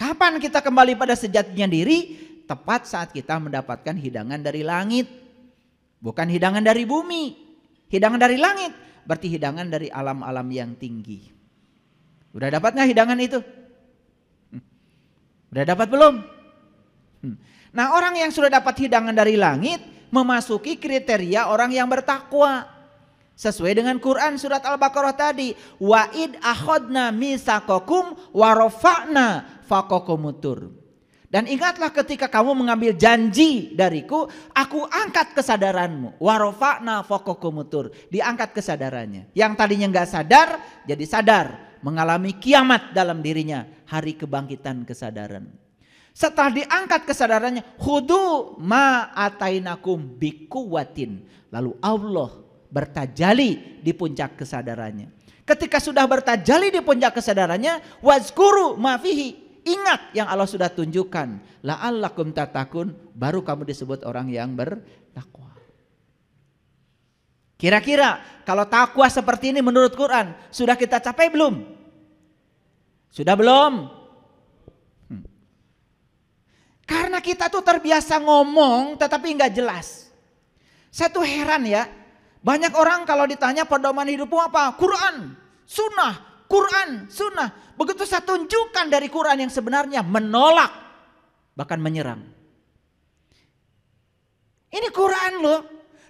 Kapan kita kembali pada sejatinya diri? Tepat saat kita mendapatkan hidangan dari langit. Bukan hidangan dari bumi. Hidangan dari langit berarti hidangan dari alam-alam yang tinggi. Udah dapat gak hidangan itu? Udah dapat belum? Nah, orang yang sudah dapat hidangan dari langit memasuki kriteria orang yang bertakwa. Sesuai dengan Quran surat Al-Baqarah tadi, wa id akhadna mitsaqakum wa rafa'na faqakumtur. Dan ingatlah ketika kamu mengambil janji dariku, aku angkat kesadaranmu. Wa rafa'na faqakumtur, diangkat kesadarannya. Yang tadinya enggak sadar jadi sadar, mengalami kiamat dalam dirinya, hari kebangkitan kesadaran. Setelah diangkat kesadarannya, khudu ma atainakum biquwatin. Lalu Allah bertajali di puncak kesadarannya. Ketika sudah bertajali di puncak kesadarannya, wazkuru ma fihi, ingat yang Allah sudah tunjukkan, la'allakum tatakun, baru kamu disebut orang yang bertakwa. Kira-kira kalau takwa seperti ini menurut Quran sudah kita capai belum? Sudah belum? Karena kita tuh terbiasa ngomong tetapi nggak jelas. Saya tuh heran ya, banyak orang kalau ditanya pedoman hidupmu apa? Quran, sunnah, Quran, sunnah. Begitu saya tunjukkan dari Quran yang sebenarnya menolak, bahkan menyerang. Ini Quran loh.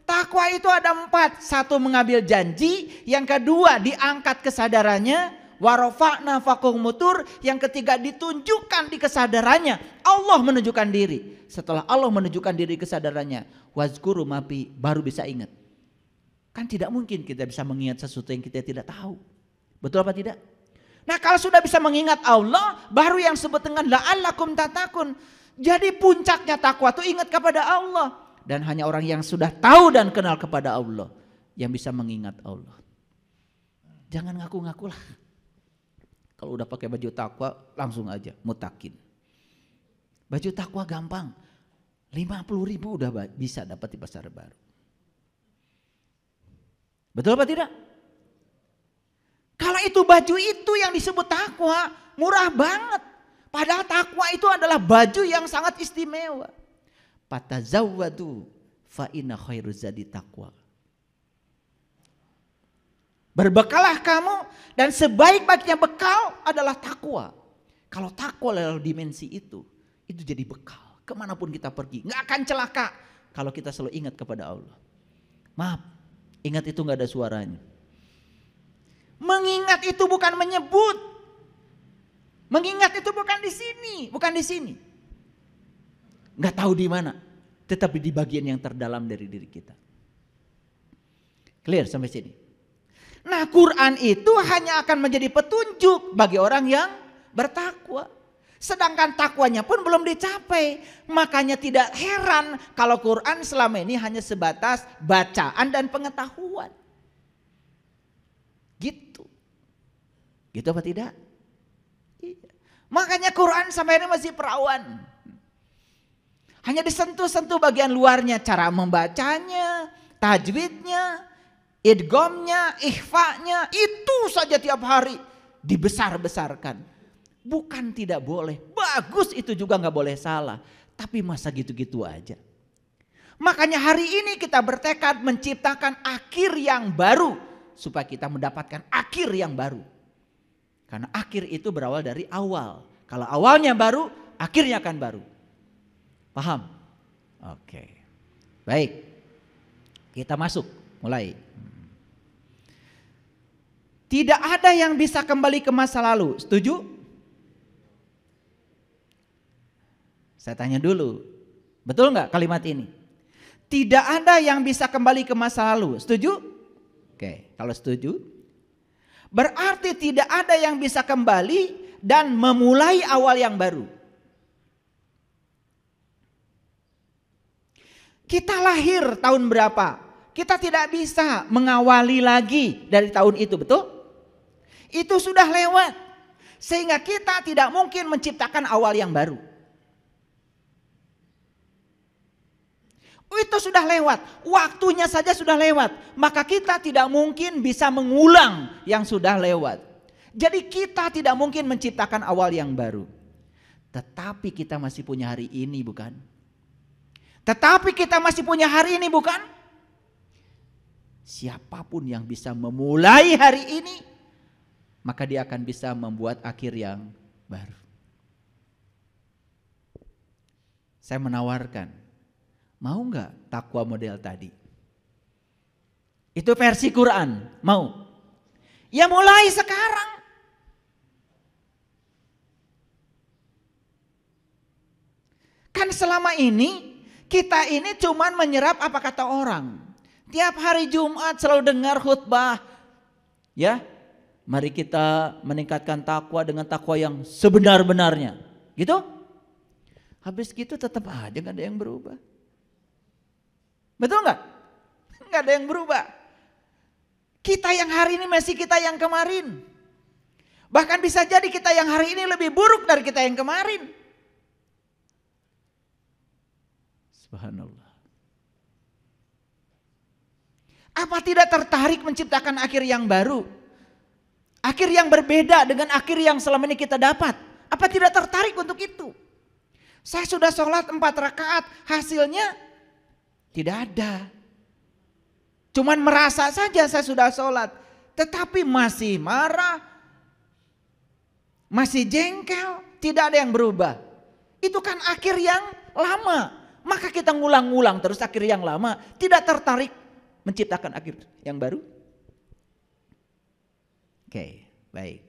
Takwa itu ada 4. 1 mengambil janji, yang kedua diangkat kesadarannya, warofa'na faqakumtur, yang ketiga ditunjukkan di kesadarannya, Allah menunjukkan diri. Setelah Allah menunjukkan diri kesadarannya, wazkuru mapi, baru bisa ingat. Kan tidak mungkin kita bisa mengingat sesuatu yang kita tidak tahu. Betul apa tidak? Nah, kalau sudah bisa mengingat Allah, baru yang sebut dengan la'allakum tatakun. Jadi puncaknya takwa itu ingat kepada Allah. Dan hanya orang yang sudah tahu dan kenal kepada Allah yang bisa mengingat Allah. Jangan ngaku-ngakulah. Kalau udah pakai baju takwa langsung aja mutakin. Baju takwa gampang. 50.000 udah bisa dapat di pasar baru. Betul apa tidak? Kalau itu baju itu yang disebut takwa, murah banget. Padahal takwa itu adalah baju yang sangat istimewa. Fatazawwadu fa inna khairuz zadi taqwa. Berbekalah kamu dan sebaik-baiknya bekal adalah takwa. Kalau takwa level dimensi itu jadi bekal. Kemanapun kita pergi, nggak akan celaka kalau kita selalu ingat kepada Allah. Maaf, ingat itu nggak ada suaranya. Mengingat itu bukan menyebut. Mengingat itu bukan di sini, bukan di sini. Nggak tahu di mana, tetapi di bagian yang terdalam dari diri kita. Clear sampai sini? Nah, Quran itu hanya akan menjadi petunjuk bagi orang yang bertakwa. Sedangkan takwanya pun belum dicapai. Makanya tidak heran kalau Quran selama ini hanya sebatas bacaan dan pengetahuan. Gitu. Gitu apa tidak? Iya. Makanya Quran sampai ini masih perawan. Hanya disentuh-sentuh bagian luarnya, cara membacanya, tajwidnya, idghamnya, ikhfa'nya, itu saja tiap hari dibesar-besarkan. Bukan tidak boleh, bagus itu juga nggak boleh salah. Tapi masa gitu-gitu aja. Makanya hari ini kita bertekad menciptakan akhir yang baru. Supaya kita mendapatkan akhir yang baru. Karena akhir itu berawal dari awal. Kalau awalnya baru, akhirnya akan baru. Paham? Oke. Baik. Kita masuk, mulai. Tidak ada yang bisa kembali ke masa lalu. Setuju? Saya tanya dulu. Betul nggak kalimat ini? Tidak ada yang bisa kembali ke masa lalu. Setuju? Oke, kalau setuju. Berarti tidak ada yang bisa kembali dan memulai awal yang baru. Kita lahir tahun berapa? Kita tidak bisa mengawali lagi dari tahun itu, betul? Itu sudah lewat. Sehingga kita tidak mungkin menciptakan awal yang baru. Itu sudah lewat. Waktunya saja sudah lewat. Maka kita tidak mungkin bisa mengulang yang sudah lewat. Jadi kita tidak mungkin menciptakan awal yang baru. Tetapi kita masih punya hari ini, bukan? Tetapi kita masih punya hari ini, bukan? Siapapun yang bisa memulai hari ini, maka dia akan bisa membuat akhir yang baru. Saya menawarkan, mau nggak takwa model tadi? Itu versi Quran, mau? Ya mulai sekarang. Kan selama ini kita ini cuman menyerap apa kata orang. Tiap hari Jumat selalu dengar khutbah. Ya, mari kita meningkatkan takwa dengan takwa yang sebenar-benarnya. Gitu? Habis gitu tetap aja gak ada yang berubah. Betul gak? Gak ada yang berubah. Kita yang hari ini masih kita yang kemarin. Bahkan bisa jadi kita yang hari ini lebih buruk dari kita yang kemarin. Subhanallah. Apa tidak tertarik menciptakan akhir yang baru? Akhir yang berbeda dengan akhir yang selama ini kita dapat. Apa tidak tertarik untuk itu? Saya sudah sholat 4 rakaat, hasilnya tidak ada. Cuman merasa saja saya sudah sholat, tetapi masih marah, masih jengkel, tidak ada yang berubah. Itu kan akhir yang lama. Maka kita ngulang-ngulang terus akhir yang lama, tidak tertarik menciptakan akhir yang baru. Oke, baik.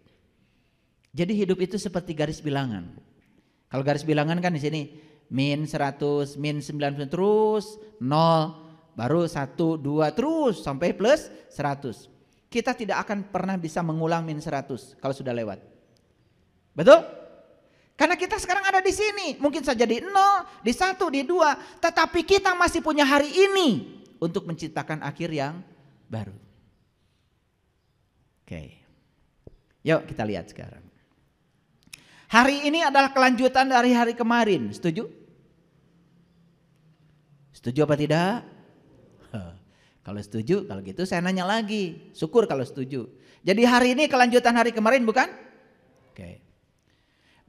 Jadi hidup itu seperti garis bilangan. Kalau garis bilangan kan di sini min 100, min 90 terus 0, baru 1, 2 terus sampai plus 100. Kita tidak akan pernah bisa mengulang min 100 kalau sudah lewat. Betul? Karena kita sekarang ada di sini, mungkin saja di 0, di 1, di 2, tetapi kita masih punya hari ini untuk menciptakan akhir yang baru. Oke. Yuk kita lihat sekarang. Hari ini adalah kelanjutan dari hari kemarin, setuju? Setuju apa tidak? Kalau setuju, kalau gitu saya nanya lagi, syukur kalau setuju. Jadi hari ini kelanjutan hari kemarin, bukan? Oke.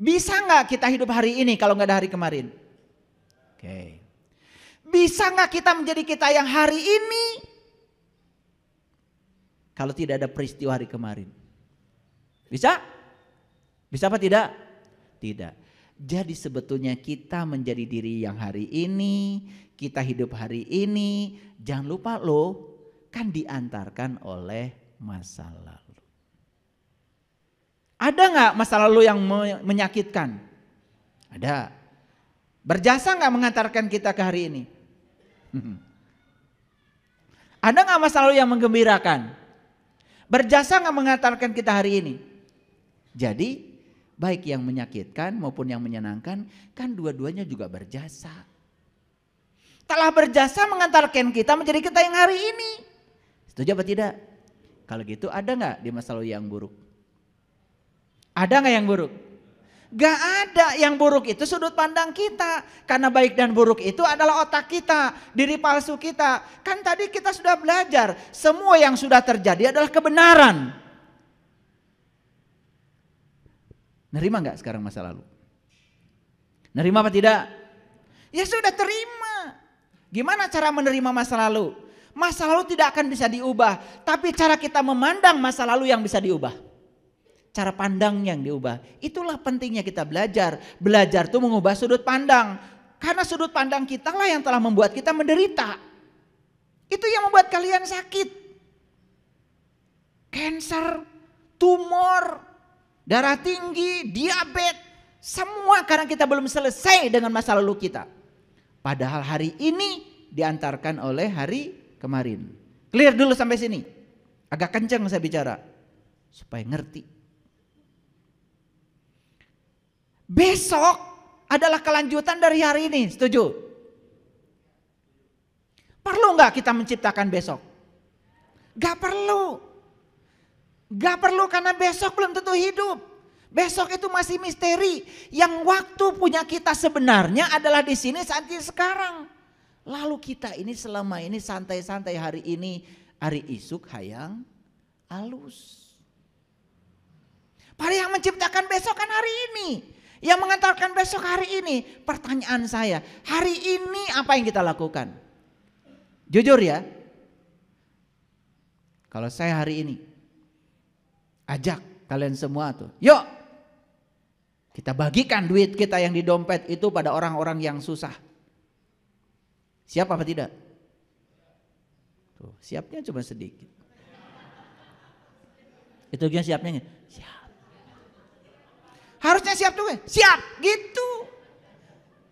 Bisa nggak kita hidup hari ini kalau nggak ada hari kemarin? Oke. Bisa nggak kita menjadi kita yang hari ini kalau tidak ada peristiwa hari kemarin? Bisa? Bisa apa tidak? Tidak. Jadi sebetulnya kita menjadi diri yang hari ini, kita hidup hari ini, jangan lupa loh, kan diantarkan oleh masa lalu. Ada nggak masa lalu yang menyakitkan? Ada. Berjasa nggak mengantarkan kita ke hari ini? Ada nggak masa lalu yang menggembirakan? Berjasa nggak mengantarkan kita hari ini? Jadi baik yang menyakitkan maupun yang menyenangkan, kan dua-duanya juga berjasa. Telah berjasa mengantarkan kita menjadi kita yang hari ini. Setuju apa tidak? Kalau gitu ada nggak di masa lalu yang buruk? Ada nggak yang buruk? Gak ada. Yang buruk itu sudut pandang kita. Karena baik dan buruk itu adalah otak kita, diri palsu kita. Kan tadi kita sudah belajar, semua yang sudah terjadi adalah kebenaran. Nerima nggak sekarang masa lalu? Nerima apa tidak? Ya sudah, terima. Gimana cara menerima masa lalu? Masa lalu tidak akan bisa diubah, tapi cara kita memandang masa lalu yang bisa diubah. Cara pandang yang diubah. Itulah pentingnya kita belajar. Belajar itu mengubah sudut pandang. Karena sudut pandang kita lah yang telah membuat kita menderita. Itu yang membuat kalian sakit. Cancer, tumor, darah tinggi, diabetes. Semua karena kita belum selesai dengan masa lalu kita. Padahal hari ini diantarkan oleh hari kemarin. Clear dulu sampai sini. Agak kencang saya bicara. Supaya ngerti. Besok adalah kelanjutan dari hari ini, setuju? Perlu nggak kita menciptakan besok? Gak perlu. Gak perlu karena besok belum tentu hidup. Besok itu masih misteri. Yang waktu punya kita sebenarnya adalah di sini saat ini sekarang. Lalu kita ini selama ini santai-santai, hari ini, hari isuk hayang halus. Padahal yang menciptakan besok kan hari ini. Yang mengantarkan besok hari ini. Pertanyaan saya, hari ini apa yang kita lakukan? Jujur ya. Kalau saya hari ini ajak kalian semua tuh, yuk kita bagikan duit kita yang di dompet itu pada orang-orang yang susah. Siap apa tidak? Tuh, siapnya cuma sedikit. Itu dia siapnya nggak? Siap. Harusnya siap tuh, siap gitu.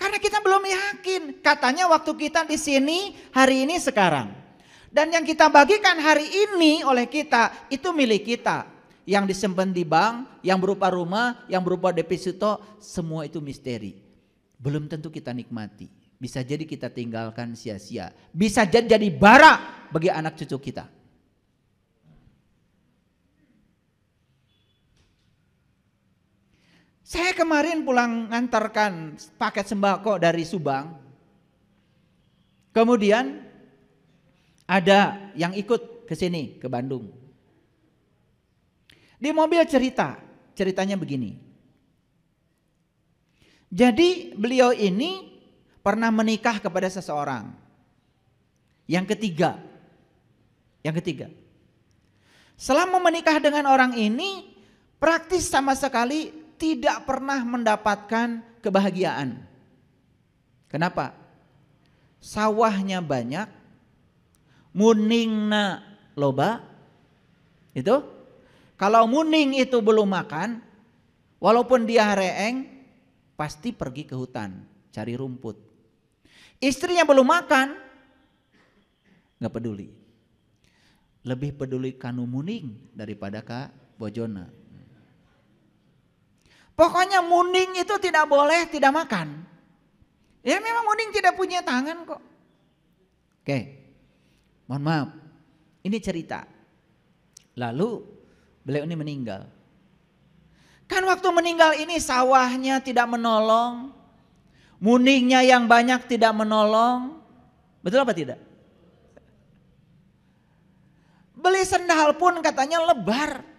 Karena kita belum yakin. Katanya waktu kita di sini hari ini sekarang. Dan yang kita bagikan hari ini oleh kita itu milik kita. Yang disimpan di bank, yang berupa rumah, yang berupa deposito, semua itu misteri. Belum tentu kita nikmati. Bisa jadi kita tinggalkan sia-sia. Bisa jadi bara bagi anak cucu kita. Saya kemarin pulang ngantarkan paket sembako dari Subang. Kemudian ada yang ikut ke sini, ke Bandung. Di mobil ceritanya begini. Jadi beliau ini pernah menikah kepada seseorang. Yang ketiga. Selama menikah dengan orang ini, praktis sama sekali tidak pernah mendapatkan kebahagiaan. Kenapa? Sawahnya banyak, muningna loba. Itu kalau muning itu belum makan, walaupun dia reeng, pasti pergi ke hutan cari rumput. Istrinya belum makan, nggak peduli. Lebih peduli kanu muning daripada ka bojona. Pokoknya muning itu tidak boleh tidak makan. Ya memang muning tidak punya tangan kok. Oke, mohon maaf, ini cerita. Lalu beliau ini meninggal. Kan waktu meninggal ini sawahnya tidak menolong. Muningnya yang banyak tidak menolong. Betul apa tidak? Beli sendal pun katanya lebar.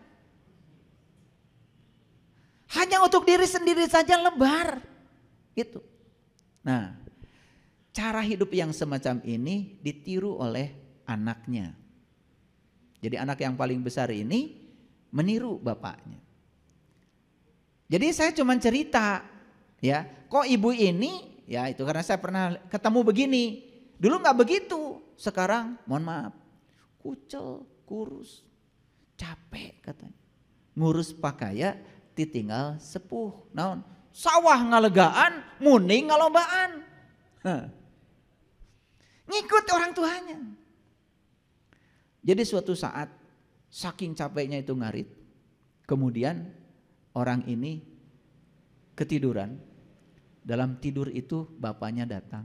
Hanya untuk diri sendiri saja lebar. Gitu. Nah, cara hidup yang semacam ini ditiru oleh anaknya. Jadi anak yang paling besar ini meniru bapaknya. Jadi saya cuma cerita, ya, kok ibu ini, ya itu karena saya pernah ketemu begini. Dulu nggak begitu, sekarang mohon maaf, kucel, kurus, capek katanya. Ngurus pakaian ditinggal sepuh. Naon? Sawah ngalegaan, muning ngalombaan. Ngikut orang tuanya. Jadi suatu saat saking capeknya itu ngarit, kemudian orang ini ketiduran. Dalam tidur itu bapaknya datang.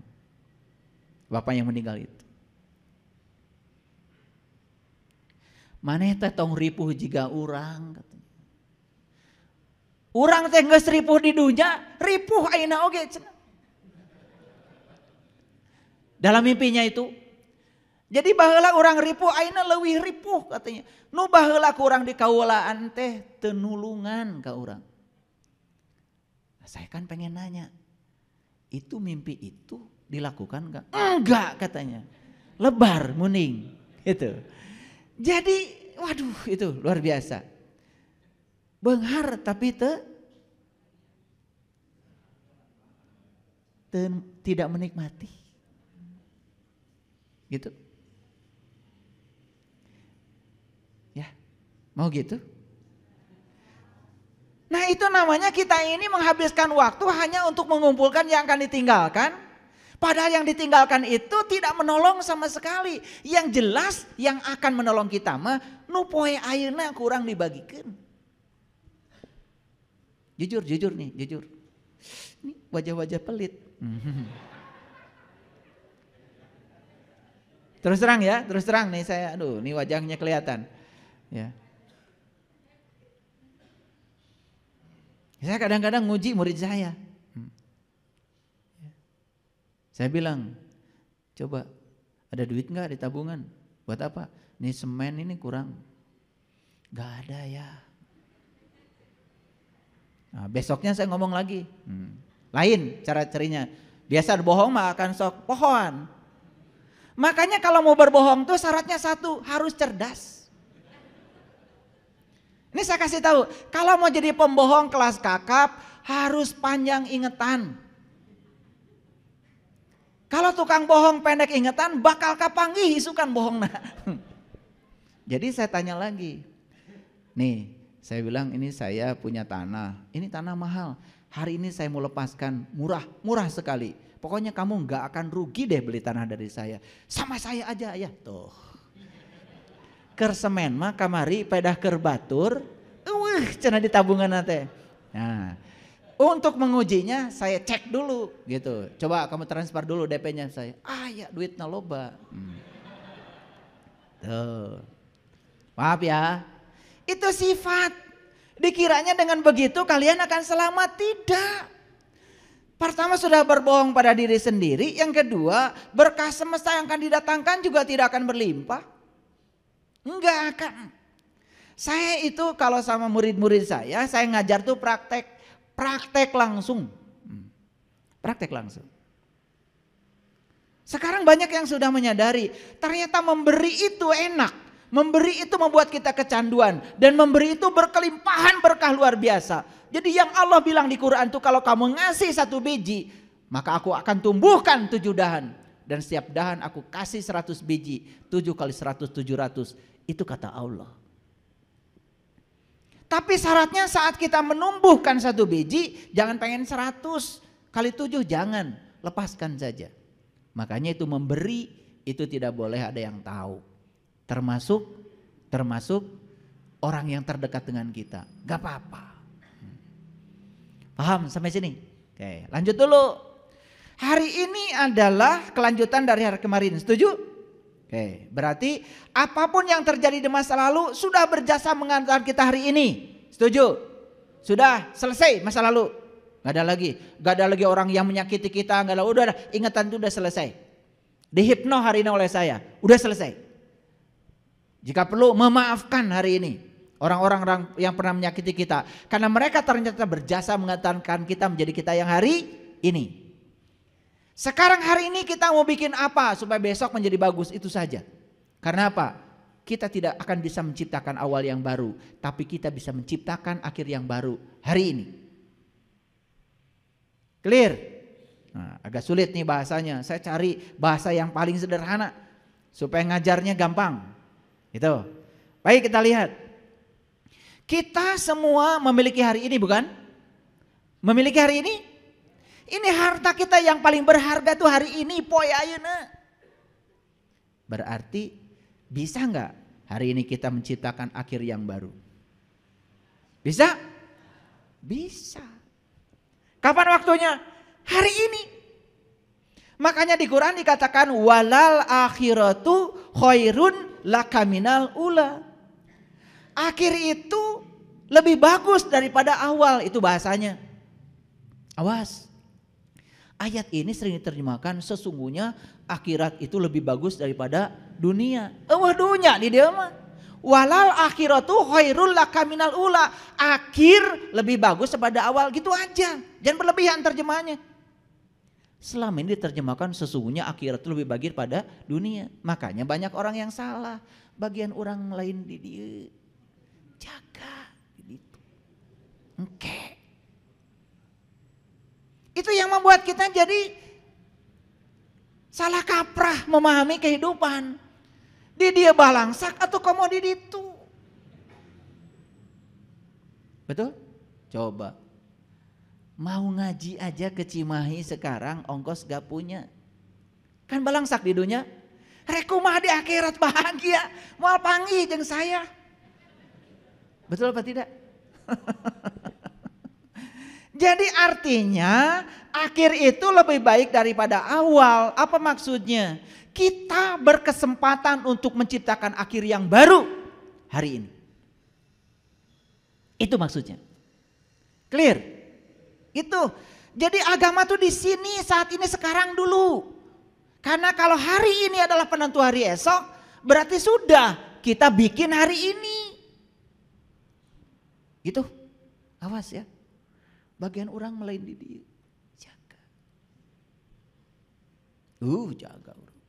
Bapak yang meninggal itu. Maneh teh tong ripuh jiga urang katanya. Urang teh geus ripuh di dunya, ripuh ayeuna oge cenah. Dalam mimpinya itu. Jadi baheula urang ripuh ayeuna leuwih ripuh katanya. Nu baheula ku urang di kaulaan teh teu nulungan ka urang. Nah, saya kan pengen nanya. Itu mimpi itu dilakukan enggak? Enggak katanya. Lebar muning gitu. Jadi waduh itu luar biasa. Beunghar tapi tidak menikmati. Gitu. Ya, mau gitu? Nah itu namanya kita ini menghabiskan waktu hanya untuk mengumpulkan yang akan ditinggalkan. Padahal yang ditinggalkan itu tidak menolong sama sekali. Yang jelas yang akan menolong kita mah nu poe ayeuna kurang dibagikeun. Jujur nih, jujur. Ini wajah-wajah pelit. Terus terang nih saya, aduh, ini wajahnya kelihatan. Ya. Saya kadang-kadang nguji murid saya. Saya bilang, coba ada duit nggak di tabungan? Buat apa? Nih semen ini kurang. Gak ada ya. Nah, besoknya saya ngomong lagi. Lain cara cerinya. Biasa bohong mah akan sok pohon. Makanya kalau mau berbohong tuh syaratnya satu, harus cerdas. Ini saya kasih tahu, kalau mau jadi pembohong kelas kakap harus panjang ingatan. Kalau tukang bohong pendek ingatan bakal kapanggih isukan bohong nah. Jadi saya tanya lagi. Nih, saya bilang ini saya punya tanah. Ini tanah mahal. Hari ini saya mau lepaskan murah sekali. Pokoknya kamu nggak akan rugi deh beli tanah dari saya. Sama saya aja ya tuh. Keur semen mah kamari pedah keur batur. Cenah di tabungan nate. Nah, untuk mengujinya saya cek dulu gitu. Coba kamu transfer dulu DP-nya saya. Ya duitnya loba. Tuh. Maaf ya. Itu sifat. Dikiranya dengan begitu kalian akan selamat, tidak. Pertama sudah berbohong pada diri sendiri. Yang kedua, berkah semesta yang akan didatangkan juga tidak akan berlimpah. Enggak akan. Saya itu kalau sama murid-murid saya ngajar tuh praktek langsung. Praktek langsung. Sekarang banyak yang sudah menyadari ternyata memberi itu enak. Memberi itu membuat kita kecanduan. Dan memberi itu berkelimpahan berkah luar biasa. Jadi yang Allah bilang di Quran tuh kalau kamu ngasih 1 biji, maka aku akan tumbuhkan 7 dahan. Dan setiap dahan aku kasih 100 biji. 7 kali 100, 700. Itu kata Allah. Tapi syaratnya saat kita menumbuhkan 1 biji, jangan pengen 100 kali 7, jangan. Lepaskan saja. Makanya itu memberi, itu tidak boleh ada yang tahu. Termasuk orang yang terdekat dengan kita. Gak apa-apa. Paham sampai sini? Oke, lanjut dulu. Hari ini adalah kelanjutan dari hari kemarin, setuju? Oke, berarti apapun yang terjadi di masa lalu sudah berjasa mengantarkan kita hari ini. Setuju? Sudah selesai masa lalu. Gak ada lagi orang yang menyakiti kita, udah ingatan itu udah selesai. Dihipno hari ini oleh saya, udah selesai. Jika perlu memaafkan hari ini orang-orang yang pernah menyakiti kita. Karena mereka ternyata berjasa mengantarkan kita menjadi kita yang hari ini. Sekarang hari ini kita mau bikin apa supaya besok menjadi bagus, itu saja. Karena apa? Kita tidak akan bisa menciptakan awal yang baru. Tapi kita bisa menciptakan akhir yang baru hari ini. Clear? Nah, agak sulit nih bahasanya. Saya cari bahasa yang paling sederhana supaya ngajarnya gampang. Gitu. Baik, kita lihat. Kita semua memiliki hari ini, bukan? Memiliki hari ini? Ini harta kita yang paling berharga tuh hari ini, poe ayeuna. Berarti bisa nggak hari ini kita menciptakan akhir yang baru? Bisa? Bisa. Kapan waktunya? Hari ini. Makanya di Quran dikatakan walal akhiratu khairun laka minal ula. Akhir itu lebih bagus daripada awal, itu bahasanya. Awas. Ayat ini sering diterjemahkan sesungguhnya akhirat itu lebih bagus daripada dunia. Dunia di dia mah. Walal akhiratu khairul laka minal ula. Akhir lebih bagus daripada awal, gitu aja. Jangan berlebihan terjemahannya. Selama ini diterjemahkan sesungguhnya akhirat itu lebih bagus pada dunia. Makanya banyak orang yang salah. Bagian orang lain di dia. Jaga. Gitu. Oke. Itu yang membuat kita jadi salah kaprah memahami kehidupan. Di dia balangsak atau komoditi itu. Betul? Coba. Mau ngaji aja ke Cimahi sekarang ongkos gak punya. Kan balangsak di dunia. Rekumah di akhirat bahagia. Moal panggih jeung saya. Betul apa tidak? Jadi artinya akhir itu lebih baik daripada awal. Apa maksudnya? Kita berkesempatan untuk menciptakan akhir yang baru hari ini. Itu maksudnya. Clear? Itu. Jadi agama tuh di sini saat ini sekarang dulu. Karena kalau hari ini adalah penentu hari esok, berarti sudah kita bikin hari ini. Gitu. Awas ya. Bagian orang melain di dia. Jaga. Jaga orang.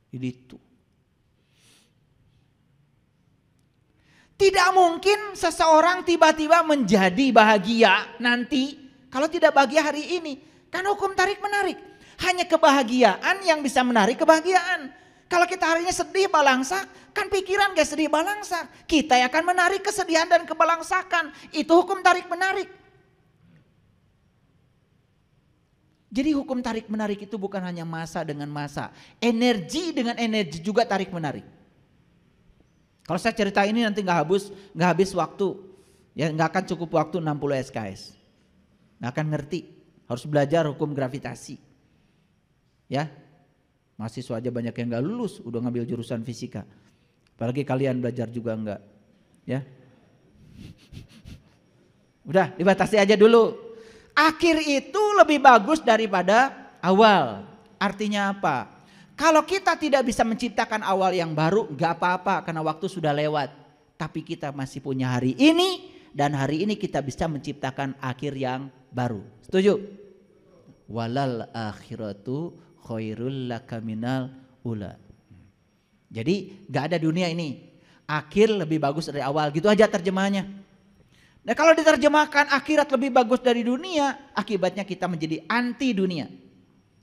Di itu. Tidak mungkin seseorang tiba-tiba menjadi bahagia nanti kalau tidak bahagia hari ini. Kan hukum tarik menarik. Hanya kebahagiaan yang bisa menarik kebahagiaan. Kalau kita hari ini sedih balangsak, kan pikiran gak sedih balangsak. Kita yang akan menarik kesedihan dan kebalangsakan. Itu hukum tarik menarik. Jadi hukum tarik menarik itu bukan hanya massa dengan massa. Energi dengan energi juga tarik menarik. Kalau saya cerita ini nanti nggak habis waktu. Ya nggak akan cukup waktu 60 SKS. Nggak akan ngerti. Harus belajar hukum gravitasi. Ya. Mahasiswa aja banyak yang nggak lulus udah ngambil jurusan fisika. Apalagi kalian belajar juga enggak. Ya. Udah dibatasi aja dulu. Akhir itu lebih bagus daripada awal. Artinya apa? Kalau kita tidak bisa menciptakan awal yang baru, gak apa-apa karena waktu sudah lewat. Tapi kita masih punya hari ini dan hari ini kita bisa menciptakan akhir yang baru. Setuju? Walal akhiratu khairul laka minal ula. Jadi gak ada dunia ini. Akhir lebih bagus dari awal. Gitu aja terjemahannya. Nah kalau diterjemahkan akhirat lebih bagus dari dunia, akibatnya kita menjadi anti dunia.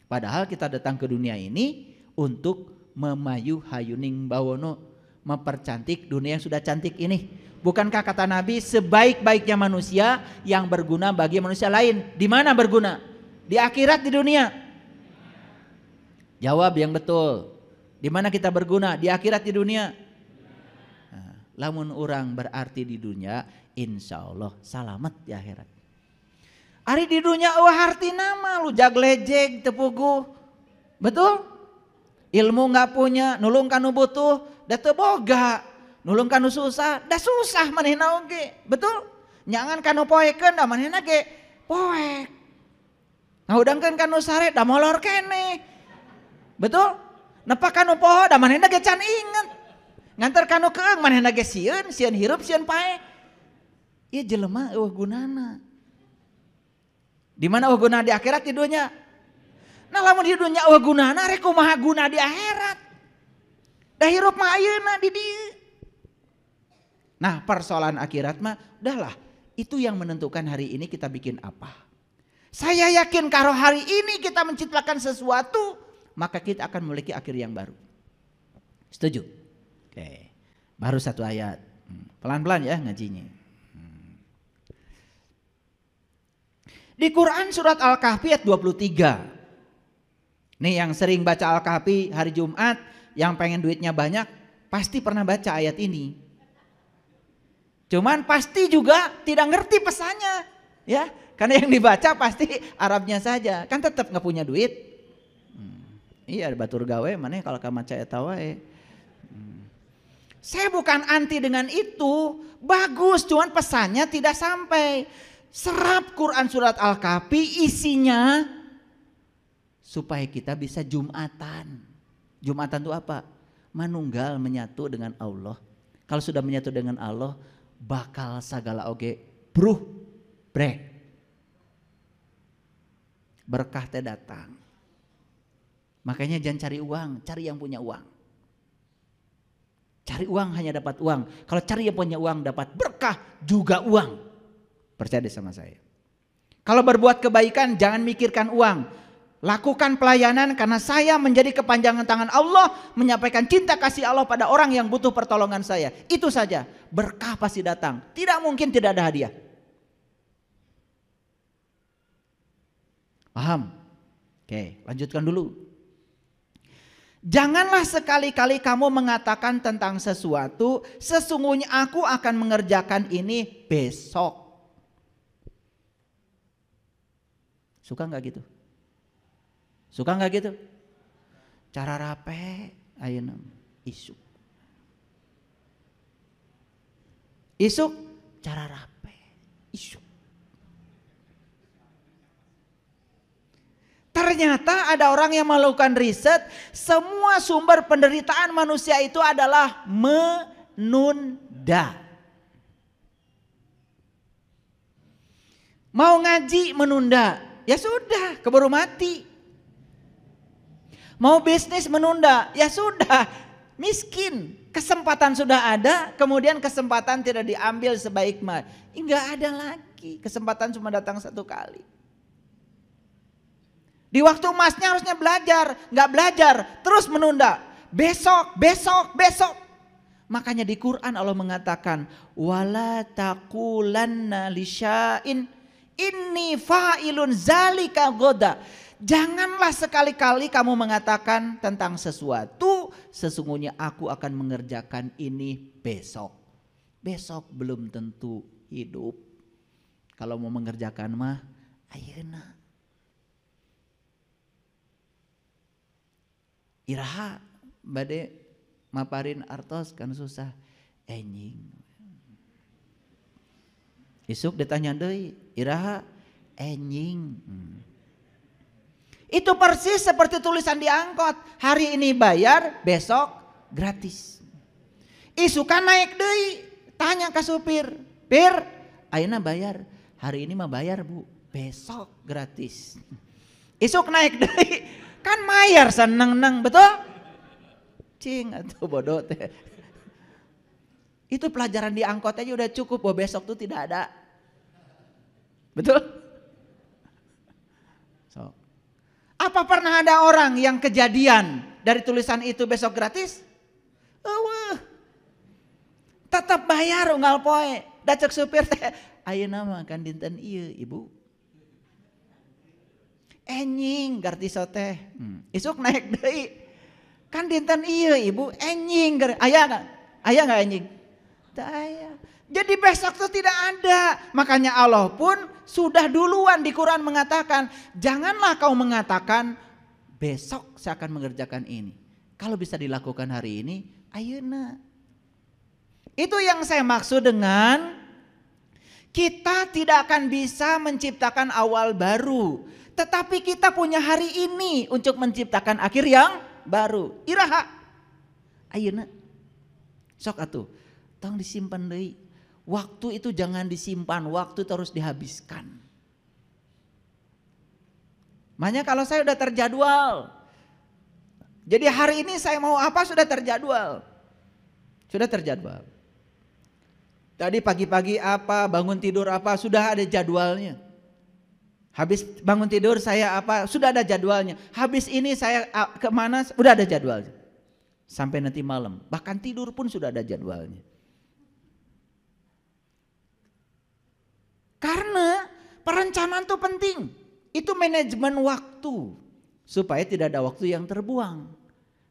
Padahal kita datang ke dunia ini untuk memayu hayuning bawono, mempercantik dunia yang sudah cantik ini. Bukankah kata Nabi sebaik-baiknya manusia yang berguna bagi manusia lain? Di mana berguna? Di akhirat, di dunia? Jawab yang betul. Di mana kita berguna? Di akhirat, di dunia? Nah, lamun orang berarti di dunia, insya Allah selamat di akhirat. Ari di dunia harti nama lu jaglejeg tepugu. Betul? Ilmu gak punya, nulung kanu butuh, da teu boga. Nulung kanu susah, da susah manehna oge. Betul? Nyangan kanu poekeun da manehna ge poek. Ngaudangkeun kanu sare da molor keneh. Betul? Nepa kanu poho da manehna ge can inget. Nganter kanu keung manehna ge sieun hirup sieun pae. Ieu jelema eueuh gunana. Di mana eueuh guna di akhirat di dunia? Nah lamun di dunia eueuh gunana rek kumaha guna di akhirat? Da hirup mah ayeuna di dieu. Nah, persoalan akhirat mah udahlah, itu yang menentukan hari ini kita bikin apa. Saya yakin kalau hari ini kita menciptakan sesuatu, maka kita akan memiliki akhir yang baru. Setuju? Oke. Baru satu ayat. Pelan-pelan ya ngajinya. Di Quran surat Al-Kahfi ayat 23. Nih yang sering baca Al-Kahfi hari Jumat, yang pengen duitnya banyak, pasti pernah baca ayat ini. Cuman pasti juga tidak ngerti pesannya, ya. Karena yang dibaca pasti Arabnya saja, kan tetap nggak punya duit. Iya batur gawe, mana kalau kamu maca eta wae. Saya bukan anti dengan itu, bagus, cuman pesannya tidak sampai. Serap Quran surat Al-Kahfi isinya supaya kita bisa Jumatan. Jumatan itu apa? Manunggal, menyatu dengan Allah. Kalau sudah menyatu dengan Allah, bakal sagala oge brek. Berkah teh datang. Makanya jangan cari uang, cari yang punya uang. Cari uang hanya dapat uang. Kalau cari yang punya uang dapat berkah juga uang. Percaya deh sama saya. Kalau berbuat kebaikan jangan mikirkan uang. Lakukan pelayanan karena saya menjadi kepanjangan tangan Allah, menyampaikan cinta kasih Allah pada orang yang butuh pertolongan saya. Itu saja, berkah pasti datang. Tidak mungkin tidak ada hadiah. Paham? Oke, lanjutkan dulu. Janganlah sekali-kali kamu mengatakan tentang sesuatu, sesungguhnya aku akan mengerjakan ini besok. Suka nggak gitu? Suka nggak gitu? Cara rape, ayeuna isuk. Isuk, cara rape, isuk. Ternyata ada orang yang melakukan riset, semua sumber penderitaan manusia itu adalah menunda. Mau ngaji menunda, ya sudah, keburu mati. Mau bisnis menunda, ya sudah, miskin. Kesempatan sudah ada, kemudian kesempatan tidak diambil sebaik mungkin. Enggak ada lagi, kesempatan cuma datang satu kali. Di waktu emasnya harusnya belajar, nggak belajar, terus menunda. Besok. Makanya di Quran Allah mengatakan, wala taqulanna lisya'in inni fa'ilun zalika goda. Janganlah sekali-kali kamu mengatakan tentang sesuatu, sesungguhnya aku akan mengerjakan ini besok. Besok belum tentu hidup. Kalau mau mengerjakan mah ayeuna. Iraha bade maparin artos kan susah enjing. Isuk ditanya deui, iraha enjing. Itu persis seperti tulisan di angkot, hari ini bayar, besok gratis. Isukan naik deui, tanya ke supir, "Pir, ayeuna bayar, hari ini mah bayar Bu, besok gratis." Isuk naik deui, kan mayar seneng-neng, betul? Cing atuh bodoh teh. Itu pelajaran di angkot aja udah cukup bahwa besok tuh tidak ada. Betul? So. Apa pernah ada orang yang kejadian dari tulisan itu besok gratis? Tetap bayar unggal poe. Da cek supir teh, ayeuna mah kan dinten ieu Ibu. Enjing gartiso teh. Isuk naik deui. Kan dinten ieu Ibu, enjing aya enggak enjing? Teu aya. Jadi besok itu tidak ada. Makanya Allah pun sudah duluan di Quran mengatakan, janganlah kau mengatakan besok saya akan mengerjakan ini. Kalau bisa dilakukan hari ini, ayeuna. Itu yang saya maksud dengan kita tidak akan bisa menciptakan awal baru. Tetapi kita punya hari ini untuk menciptakan akhir yang baru. Iraha ayeuna. Sok atuh, tong disimpan deui. Waktu itu jangan disimpan, waktu itu harus dihabiskan. Makanya kalau saya udah terjadwal. Jadi hari ini saya mau apa sudah terjadwal. Sudah terjadwal. Tadi pagi-pagi apa, bangun tidur apa, sudah ada jadwalnya. Habis bangun tidur saya apa, sudah ada jadwalnya. Habis ini saya kemana, sudah ada jadwalnya. Sampai nanti malam, bahkan tidur pun sudah ada jadwalnya. Karena perencanaan itu penting. Itu manajemen waktu. Supaya tidak ada waktu yang terbuang.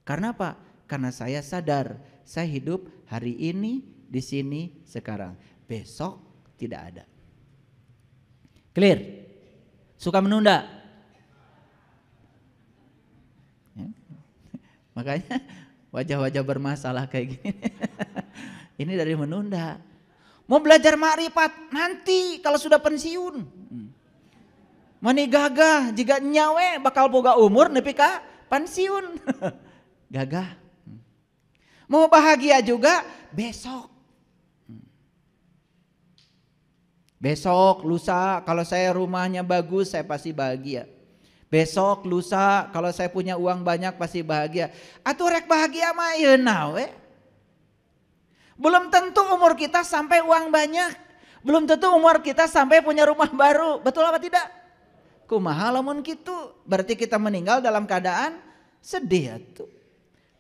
Karena apa? Karena saya sadar saya hidup hari ini, di sini, sekarang. Besok tidak ada. Clear? Suka menunda? Ya. Makanya wajah-wajah bermasalah kayak gini. Ini dari menunda. Mau belajar makrifat nanti kalau sudah pensiun. Mani gagah jika nyawe bakal boga umur nepi ka pensiun. Gagah. Mau bahagia juga besok. Besok, lusa kalau saya rumahnya bagus saya pasti bahagia. Besok, lusa kalau saya punya uang banyak pasti bahagia. Atuh rek bahagia mah yeuna nawe. Belum tentu umur kita sampai uang banyak. Belum tentu umur kita sampai punya rumah baru. Betul apa tidak? Kumaha lamun kitu. Berarti kita meninggal dalam keadaan sedih atuh.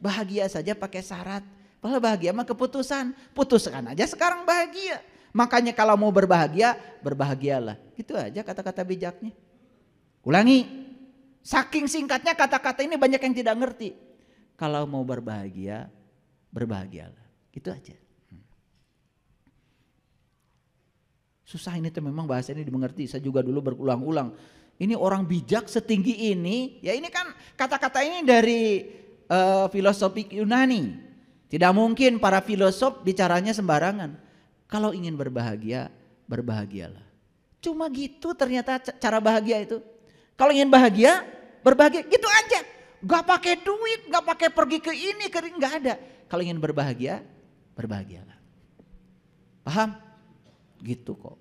Bahagia saja pakai syarat. Padahal bahagia mah keputusan. Putuskan aja sekarang bahagia. Makanya kalau mau berbahagia, berbahagialah. Gitu aja kata-kata bijaknya. Ulangi. Saking singkatnya kata-kata ini banyak yang tidak ngerti. Kalau mau berbahagia, berbahagialah. Gitu aja. Susah ini tuh memang bahasa ini dimengerti. Saya juga dulu berulang-ulang. Ini orang bijak setinggi ini. Ya ini kan kata-kata ini dari filosofi Yunani. Tidak mungkin para filosof bicaranya sembarangan. Kalau ingin berbahagia, berbahagialah. Cuma gitu ternyata cara bahagia itu. Kalau ingin bahagia, berbahagia. Gitu aja. Gak pakai duit, gak pakai pergi ke ini, ke ini, gak ada. Kalau ingin berbahagia, berbahagialah. Paham? Gitu kok.